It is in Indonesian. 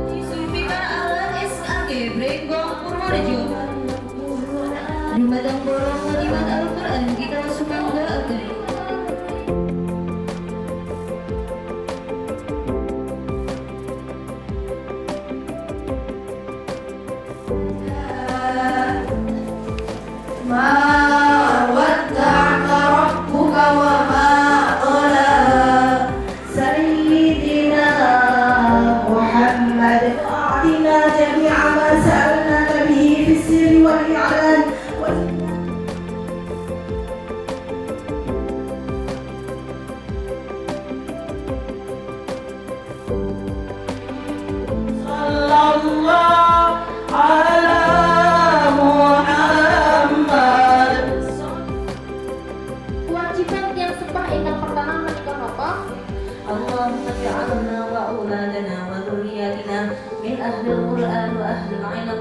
Sulfika Alan SAG Brenggong Purworejo. Jumatang borong kalimat Al-Quran kita sumangga akan. Kewajiban yang sembah ingkang pertama menika napa? Allahumma ja'alna wa auladana wa dzurriyyatina min ahlil Qur'an wa ahlil ilm.